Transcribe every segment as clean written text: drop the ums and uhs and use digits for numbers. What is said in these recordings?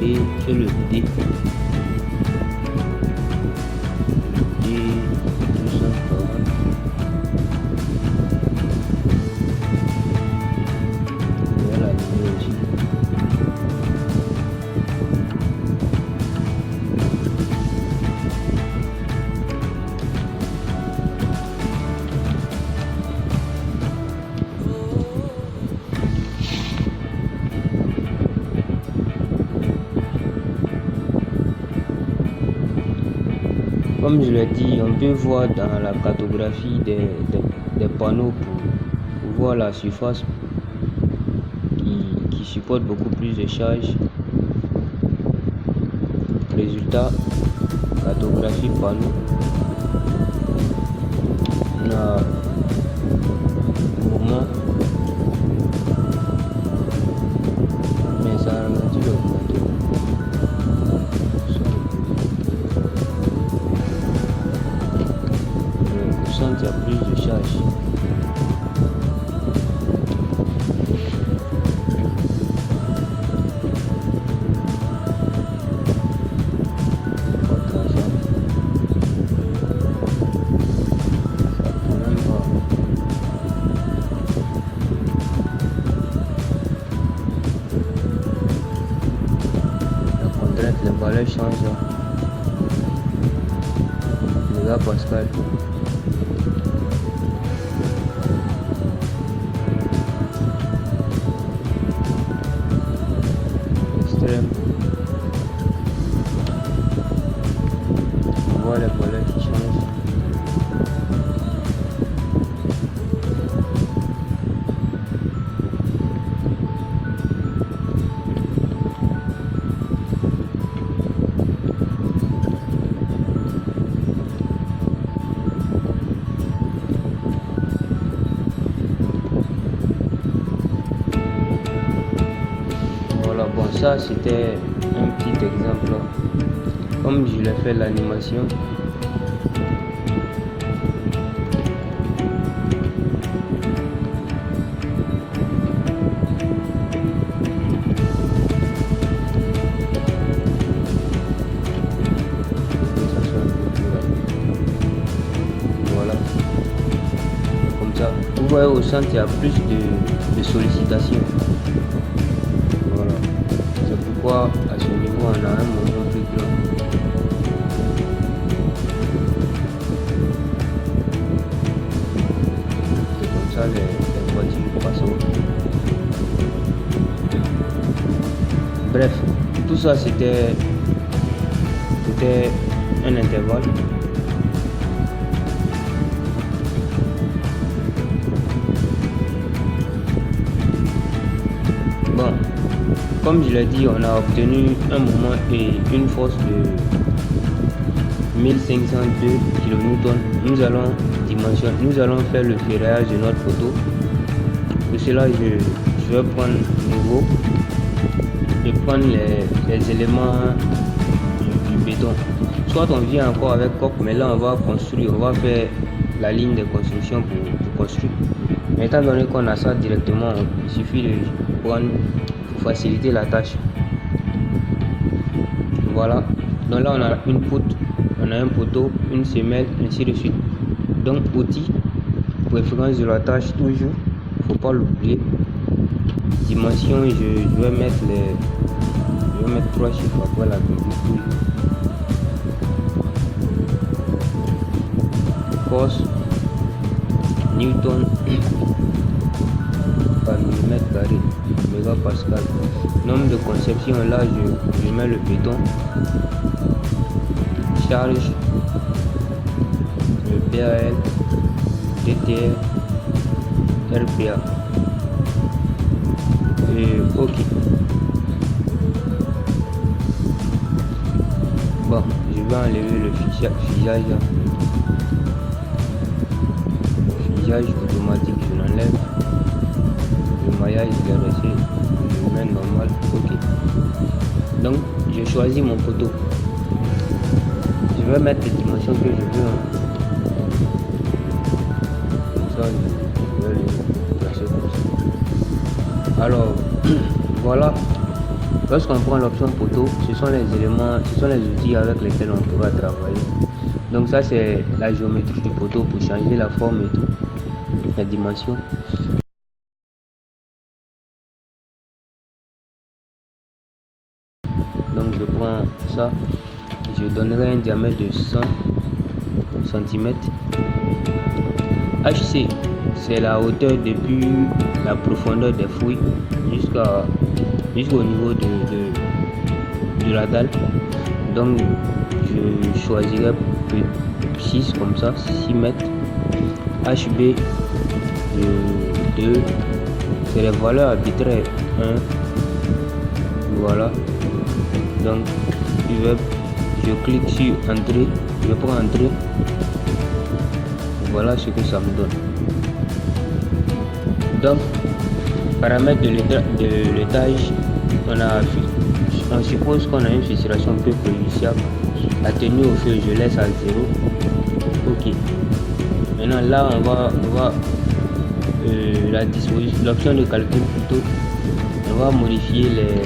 et c'est le D. Comme je l'ai dit, on peut voir dans la cartographie des panneaux pour voir la surface qui supporte beaucoup plus de charge. Résultat, cartographie panneau. On a mouvement, mais ça ralentit l'augmentation. Il y a plus de charge. La contrainte, les valeurs changent. Mégapascal. On voit les valeurs qui changent. Voilà, bon, ça c'était un petit exemple. Comme je l'ai fait l'animation, voilà, comme ça. Vous voyez au centre il y a plus de sollicitations. Voilà, c'est pourquoi à ce niveau on a un mouvement plus grand. C'est comme ça les voitures passent au. Bref, tout ça c'était un intervalle. Bon, comme je l'ai dit, on a obtenu un moment et une force de 1502 kN. Nous allons faire le ferrage de notre photo. Pour cela, je vais prendre nouveau. Je vais prendre les éléments du béton. Soit on vient encore avec coque, mais là on va construire, on va faire la ligne de construction pour construire. Mais étant donné qu'on a ça directement, il suffit de prendre pour faciliter la tâche. Voilà, donc là on a une poutre, on a un poteau, une semelle, ainsi de suite. Donc outil, préférence de la tâche toujours, faut pas l'oublier. Dimension, je vais mettre 3 chiffres après la virgule. Force, Newton par millimètre carré, mégapascal. Nombre de conception, là je mets le béton. Charge, le PAL, DTR, RPA. Et OK. Bon, je vais enlever le fichage. Fichage automatique, je l'enlève. Le maillage, je l'ai resté. Je mets normal. OK. Donc, je choisis mon poteau. Je vais mettre les dimensions que je veux. Comme ça, je vais les placer comme ça. Alors, voilà. Lorsqu'on prend l'option poteau, ce sont les éléments, ce sont les outils avec lesquels on pourra travailler. Donc ça c'est la géométrie du poteau pour changer la forme et tout, la dimension. Donc je prends ça, je donnerai un diamètre de 100 cm. HC, c'est la hauteur depuis la profondeur des fouilles jusqu'au niveau de la dalle. Donc je choisirai 6 comme ça, 6 mètres. HB 2, c'est les valeurs arbitraires 1. Voilà. Donc je clique sur entrée, je prends entrée. Voilà ce que ça me donne. Donc paramètres de l'étage, on suppose qu'on a une fissuration peu préjudiciable. La tenue au feu, je laisse à 0. Ok. Maintenant là on va la disposition, l'option de calcul plutôt, on va modifier les.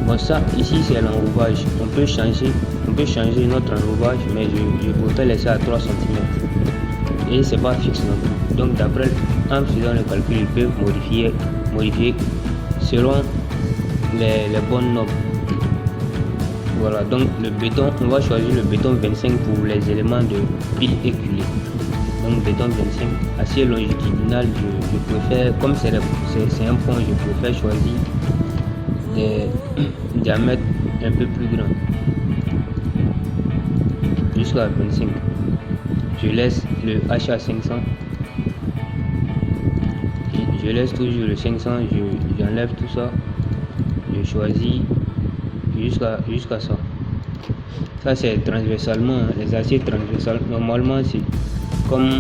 Bon ça ici c'est l'enrobage, on peut changer notre enrobage, mais je préfère laisser à 3 cm et c'est pas fixe non plus. Donc d'après, en faisant le calcul, ils peuvent modifier selon les bonnes normes. Voilà, donc le béton, on va choisir le béton 25 pour les éléments de pile éculée. Donc béton 25, acier longitudinal, je préfère, comme c'est un pont, je préfère choisir des diamètres un peu plus grands, jusqu'à 25. Je laisse le H à 500, je laisse toujours le 500, j'enlève tout ça, je choisis jusqu'à ça. Ça c'est transversalement, les aciers transversales. Normalement c'est comme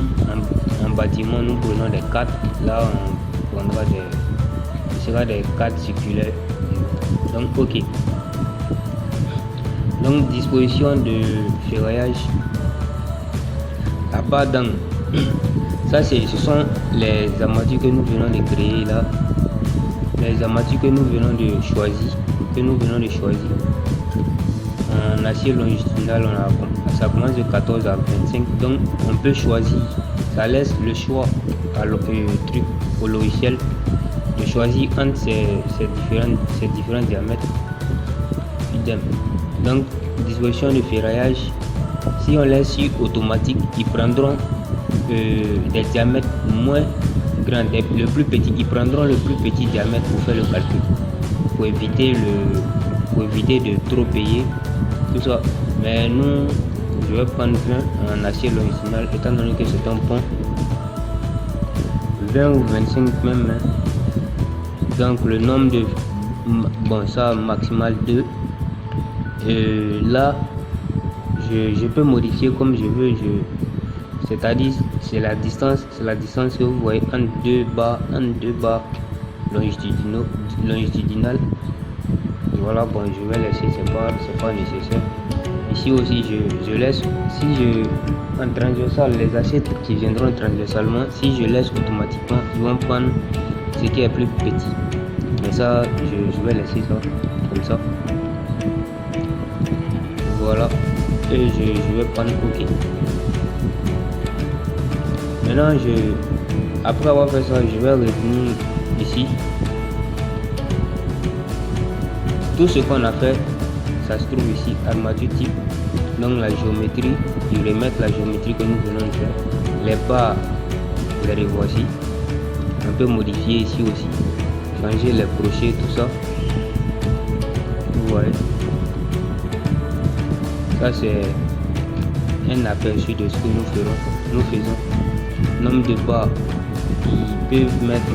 un bâtiment, nous prenons des 4, là on prendra ce sera des 4 circulaires. Donc ok. Donc disposition de ferraillage à bas d'angle. Ça ce sont les armatures que nous venons de créer là. Les armatures que nous venons de choisir. En acier longitudinal, ça commence de 14 à 25. Donc on peut choisir. Ça laisse le choix au logiciel de choisir entre ces différents diamètres. Idem. Donc disposition de ferraillage, si on laisse sur automatique, ils prendront des diamètres moins grands, le plus petit, ils prendront le plus petit diamètre pour faire le calcul, pour éviter de trop payer tout ça. Mais nous, je vais prendre 20 en acier longitudinal étant donné que c'est un pont, 20 ou 25 même, hein. Donc le nombre de ça maximal 2. Là je peux modifier comme je veux, c'est-à-dire c'est la distance que vous voyez entre deux barres longitudinales. Voilà, bon je vais laisser, c'est pas nécessaire. Ici aussi je laisse, si je en transversal, les assiettes qui viendront transversalement, si je laisse automatiquement, ils vont prendre ce qui est plus petit. Mais ça je vais laisser ça comme ça. Voilà, et je vais prendre OK. Maintenant après avoir fait ça, je vais revenir ici. Tout ce qu'on a fait, ça se trouve ici, armature type. Donc la géométrie, je vais mettre la géométrie que nous venons de faire. Les barres, les revoici. On peut modifier ici aussi, changer les crochets, tout ça. Vous voyez, ça c'est un aperçu de ce que nous faisons. Nombre de barres, ils peuvent mettre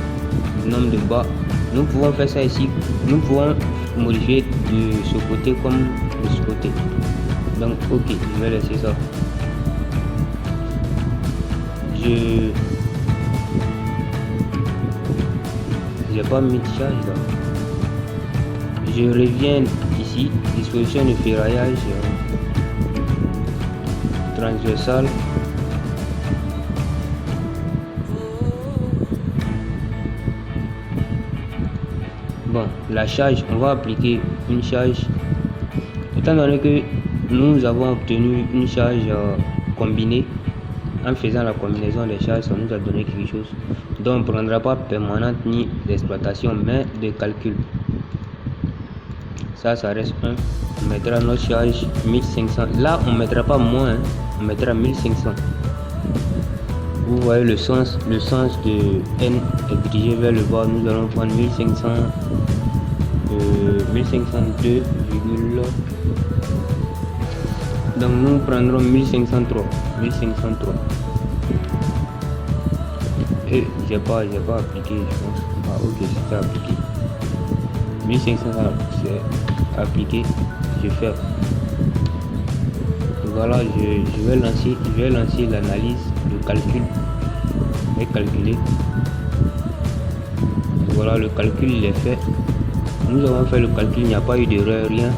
le nombre de barres. Nous pouvons faire ça ici, nous pouvons modifier de ce côté comme de ce côté. Donc ok, je vais laisser ça. J'ai pas mis de charge là. Je reviens ici, disposition de ferraillage transversal. Bon, la charge, on va appliquer une charge. Étant donné que nous avons obtenu une charge combinée, en faisant la combinaison des charges, ça nous a donné quelque chose. Donc on ne prendra pas permanente ni d'exploitation, mais de calcul. Ça reste 1. On mettra notre charge 1500. Là, on ne mettra pas moins, on mettra 1500. Vous voyez le sens de n est dirigé vers le bas. Nous allons prendre 1500, 1502, donc nous prendrons 1503. Et j'ai pas appliqué, je pense. Ah ok, c'est appliqué. 1500 c'est appliqué. Je fais. Voilà, je vais lancer l'analyse, le calcul. Je vais calculer. Voilà, le calcul il est fait. Nous avons fait le calcul, il n'y a pas eu d'erreur, rien.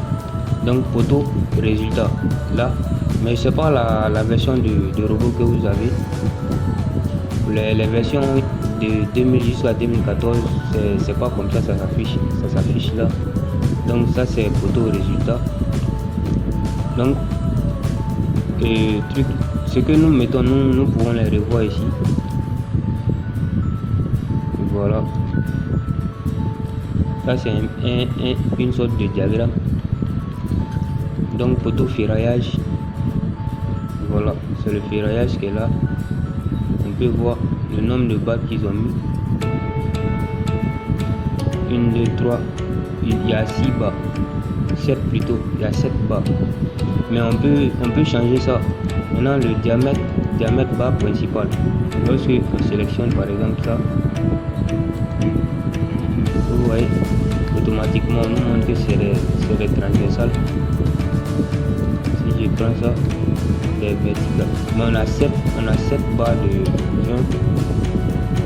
Donc photo, résultat là. Mais c'est pas la version de robot que vous avez. Les versions de 2000 jusqu'à 2014, c'est pas comme ça s'affiche là. Donc ça c'est photo résultat. Donc ce que nous mettons, nous pouvons les revoir ici. Voilà. Ça c'est une sorte de diagramme. Donc photo ferraillage. Voilà, c'est le ferraillage qui est là. On peut voir le nombre de barres qu'ils ont mis. 1, 2, 3. Il y a 6 barres. 7 plutôt. Il y a 7 barres. Mais on peut changer ça. Maintenant le diamètre barre principal. Lorsque on sélectionne par exemple ça, vous voyez, automatiquement on nous montre que c'est les transversales. Si je prends ça, les verticales. Mais on a 7 barres de 20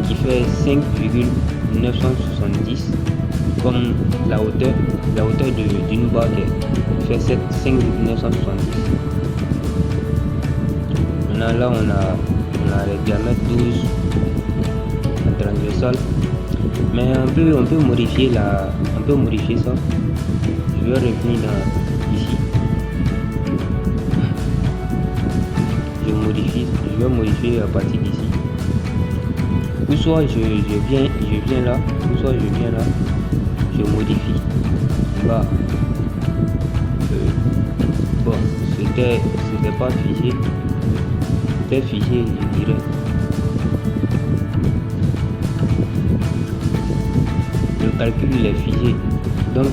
qui fait 5,970 comme la hauteur d'une barre qui fait 5,970. Maintenant là on a les diamètres 12 la transversale. Mais on peut modifier ça. Je vais revenir ici. Je vais modifier à partir d'ici. Ou soit je viens là, je modifie. Bah, bon, c'était pas figé. C'était figé, je dirais. Le calcul il est figé. Donc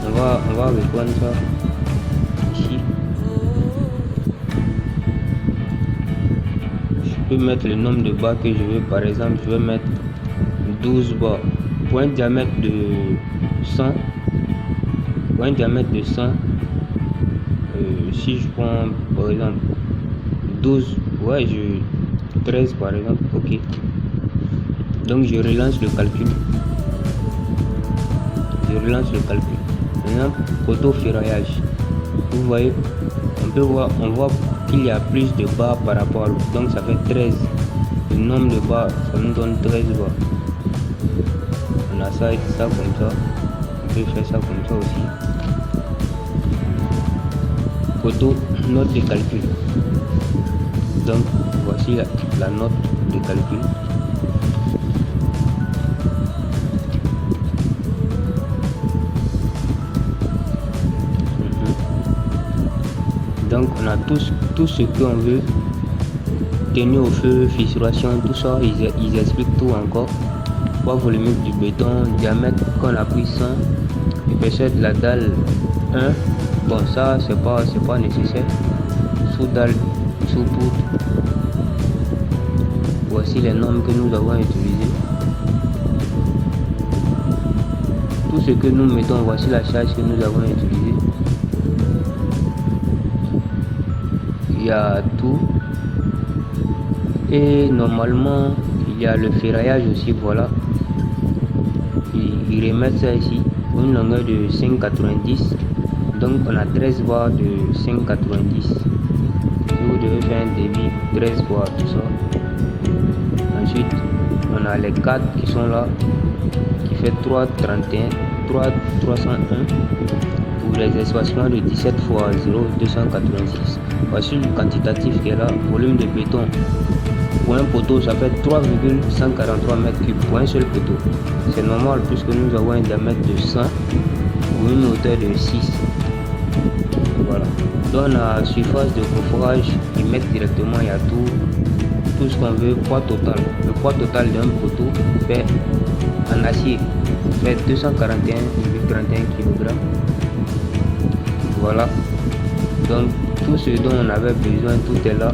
on va reprendre ça ici. Je peux mettre le nombre de barres que je veux. Par exemple, je vais mettre 12 barres pour un diamètre de 100. Si je prends par exemple 12, 13 par exemple, ok. Donc je relance le calcul. Maintenant, photo ferraillage. Vous voyez, on voit qu'il y a plus de barres par rapport à l'autre. Donc ça fait 13. Le nombre de barres, ça nous donne 13 barres. On a ça comme ça. On peut faire ça comme ça aussi. Photo, note de calcul. Donc voici la note de calcul. Donc on a tout ce qu'on veut, tenue au feu, fissuration, tout ça, ils expliquent tout encore. Poids volumique du béton, diamètre qu'on a pris 100, épaisseur de la dalle 1. Bon ça c'est pas nécessaire. Sous dalle, sous poutre. Voici les normes que nous avons utilisées. Tout ce que nous mettons, voici la charge que nous avons utilisée. Il y a tout. Et normalement il y a le ferraillage aussi, voilà. Ils remettent ça ici pour une longueur de 5,90. Donc on a 13 barres de 5,90. Vous devez faire un débit 13 barres, tout ça. Ensuite on a les 4 qui sont là, qui fait 3,31, 301 pour les espacements de 17 x 0, 286. Voici le quantitatif qui est là. Volume de béton pour un poteau, ça fait 3,143 m3 pour un seul poteau. C'est normal puisque nous avons un diamètre de 100 pour une hauteur de 6. Voilà. Dans la surface de coffrage, ils mettent directement, il y a tout ce qu'on veut, poids total. Le poids total d'un poteau fait en acier fait 241,31 kg. Voilà. Donc tout ce dont on avait besoin, tout est là.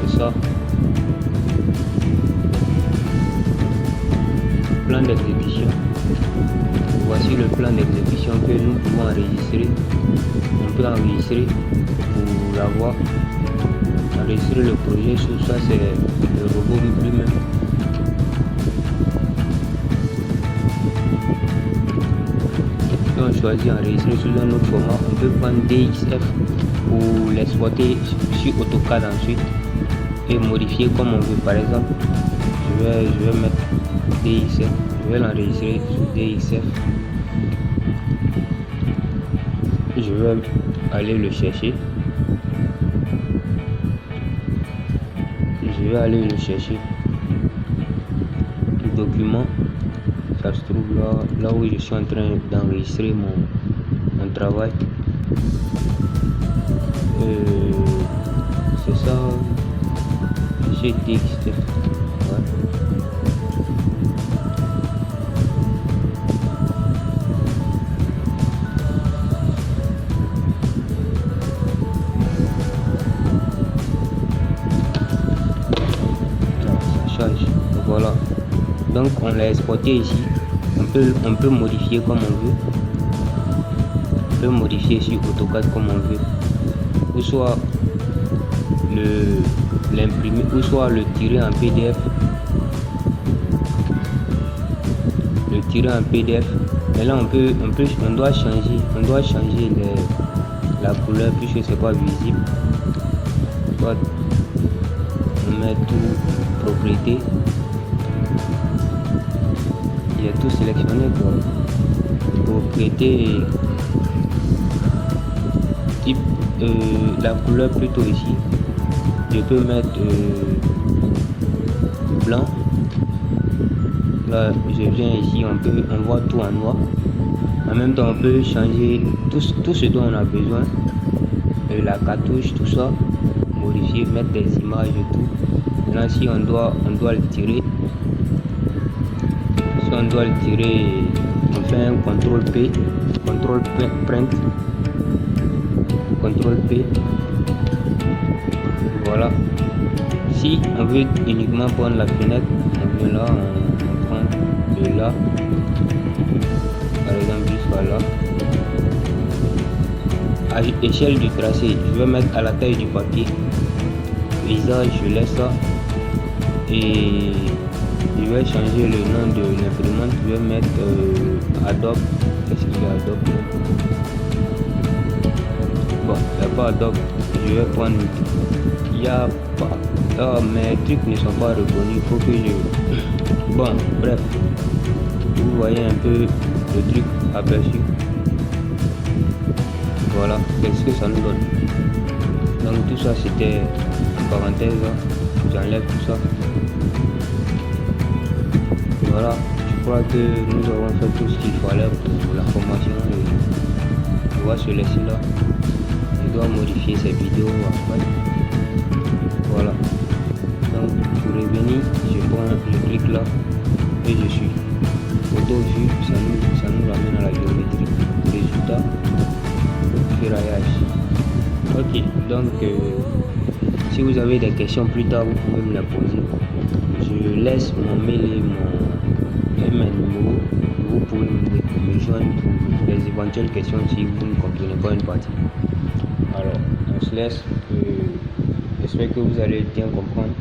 C'est ça. Plan d'exécution. Voici le plan d'exécution que nous pouvons enregistrer. On peut enregistrer pour l'avoir. Enregistrer le projet sur ça, c'est le robot lui-même. Si on choisit enregistrer sous un autre format, on peut prendre DXF pour l'exploiter sur AutoCAD ensuite et modifier comme on veut. Par exemple, je vais mettre DXF, je vais l'enregistrer sur DXF. Je vais aller le chercher. Je vais aller le chercher. Le document, ça se trouve là où je suis en train d'enregistrer mon travail. C'est ça. J'ai DXF. Ouais. Voilà, donc on l'a exporté ici. On peut modifier comme on veut. On peut modifier sur AutoCAD comme on veut, ou soit l'imprimer, ou soit le tirer en PDF. Le tirer en PDF. Mais là on doit changer la couleur puisque c'est pas visible. Soit on met tout propriété. Il y a tout sélectionné quoi. Propriété type la couleur plutôt ici. Je peux mettre blanc. Là je viens ici, on voit tout en noir. En même temps on peut changer tout ce dont on a besoin. La cartouche, tout ça, modifier, mettre des images et tout. Maintenant si on doit le tirer. Si on doit le tirer, on fait un CTRL P, CTRL print, CTRL P. Voilà. Si on veut uniquement prendre la fenêtre, on vient là, on prend de là, par exemple jusqu'à là. À l'échelle du tracé, je vais mettre à la taille du papier. Visage, je laisse ça. Et je vais changer le nom de l'imprimante. Je vais mettre Adobe. Qu'est-ce qu'il y a Adobe? Bon, il n'y a pas Adobe. Je vais prendre. Il n'y a pas. Oh, mes trucs ne sont pas reconnus. Il faut que je. Bon, bref. Vous voyez un peu le truc aperçu. Voilà, qu'est-ce que ça nous donne. Donc tout ça c'était en parenthèse. J'enlève tout ça. Voilà, je crois que nous avons fait tout ce qu'il fallait pour la formation. On va se laisser là. Je dois modifier cette vidéo après. Voilà. Donc pour revenir, je prends le clic là et je suis. Photo vue, ça nous ramène à la géométrie. Résultat, ferraillage. Ok, donc si vous avez des questions plus tard, vous pouvez me les poser. Je laisse mon mail et mes numéros. Vous pouvez me joindre pour les éventuelles questions si vous ne comprenez pas une partie. Alors, on se laisse. J'espère que vous allez bien comprendre.